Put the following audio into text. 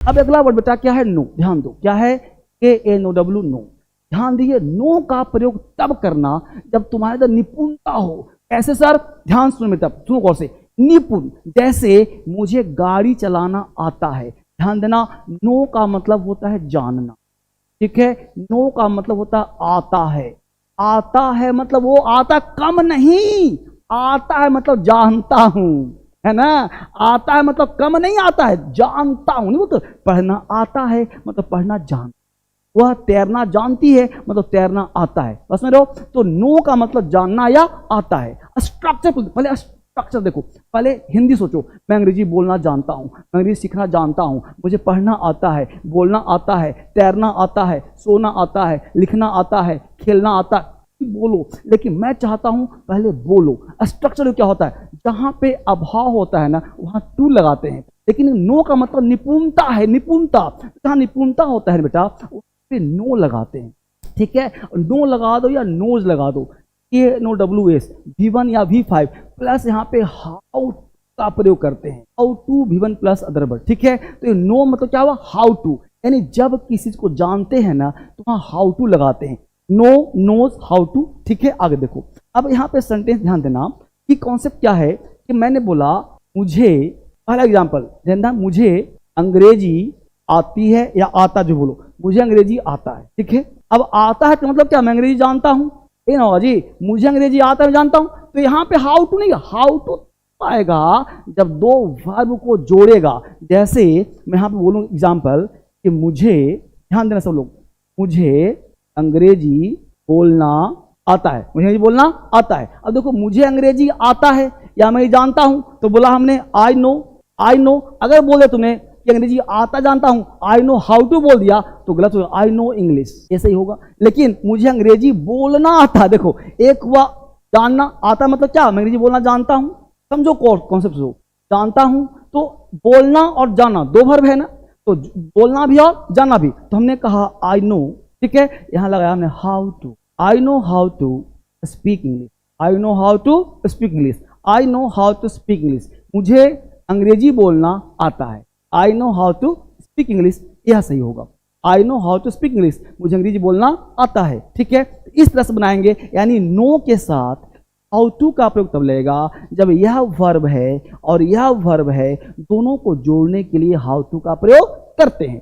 अब अगला वर्ड बेटा क्या है? नो। ध्यान दो, क्या है? KNOW, know. ध्यान दीजिए, नो का प्रयोग तब करना जब तुम्हारे अंदर निपुणता हो। कैसे सर? ध्यान सुनो बेटा, सुनो गौर से। निपुण, जैसे मुझे गाड़ी चलाना आता है। ध्यान देना, नो का मतलब होता है जानना, ठीक है। नो का मतलब होता है आता है। आता है मतलब वो आता कम नहीं, आता है मतलब जानता हूं, है ना। आता है मतलब कम नहीं आता है, जानता हूं। नहीं बोलते पढ़ना आता है मतलब पढ़ना जान, वह तैरना जानती है मतलब तैरना आता है। बस में रहो। तो नो का मतलब जानना या आता है। स्ट्रक्चर, पहले स्ट्रक्चर देखो, पहले हिंदी सोचो। मैं अंग्रेजी बोलना जानता हूं, मैं अंग्रेजी सीखना जानता हूं, मुझे पढ़ना आता है, बोलना आता है, तैरना आता है, सोना आता है, लिखना आता है, खेलना आता है। बोलो, लेकिन मैं चाहता हूं पहले बोलो। स्ट्रक्चर क्या होता है? जहां पे अभाव होता है ना वहां टू लगाते हैं। लेकिन नो का मतलब निपुणता है, निपुणता। जहां निपुणता होता है बेटा पे नो लगाते हैं, ठीक है। नो लगा दो या नोज लगा दो, KNOWS, V1 या V5 प्लस यहाँ पे हाउ का प्रयोग करते हैं। How to V1 plus other word, ठीक है। तो ये नो मतलब क्या हुआ? हाउ टू, यानी जब किसी को जानते हैं ना तो वहां हाउ टू लगाते हैं। नो, नोज, हाउ टू, ठीक है। आगे देखो, अब यहाँ पे सेंटेंस ध्यान देना कि कॉन्सेप्ट क्या है कि मैंने बोला मुझे, पहला एग्जाम्पल ध्यान, मुझे अंग्रेजी आती है या आता, जो बोलो मुझे अंग्रेजी आता है, ठीक है। अब आता है तो मतलब क्या? मैं अंग्रेजी जानता हूं, ये ना होगा जी, मुझे अंग्रेजी आता है जानता हूं। तो यहां पे हाउ टू नहीं, हाउ टू आएगा जब दो वर्ब को जोड़ेगा। जैसे मैं यहां पे बोलूं एग्जाम्पल कि मुझे, ध्यान देना सब लोग, मुझे अंग्रेजी बोलना आता है, मुझे अंग्रेजी बोलना आता है। अब देखो, मुझे अंग्रेजी आता है या मैं जानता हूं, तो बोला हमने आई नो, आई नो। अगर बोले तुमने कि अंग्रेजी आता जानता हूं, आई नो हाउ टू बोल दिया तो गलत होगा, आई नो इंग्लिश, ऐसे ही होगा। लेकिन मुझे अंग्रेजी बोलना आता, देखो एक हुआ जानना, आता मतलब क्या? मैं अंग्रेजी बोलना जानता हूं, समझो कॉन्सेप्ट हो। जानता हूं तो बोलना और जानना दो वर्ब है ना, तो बोलना भी और जानना भी। तो हमने कहा आई नो, ठीक है। यहां लगाया हमने how to, I know how to speak English, I know how to speak English, I know how to speak English. मुझे अंग्रेजी बोलना आता है, I know how to speak English, यह सही होगा। I know how to speak English, मुझे अंग्रेजी बोलना आता है, ठीक है। इस तरह से बनाएंगे, यानी नो के साथ हाउ टू का प्रयोग तब लगेगा जब यह वर्ब है और यह वर्ब है, दोनों को जोड़ने के लिए हाउ टू का प्रयोग करते हैं।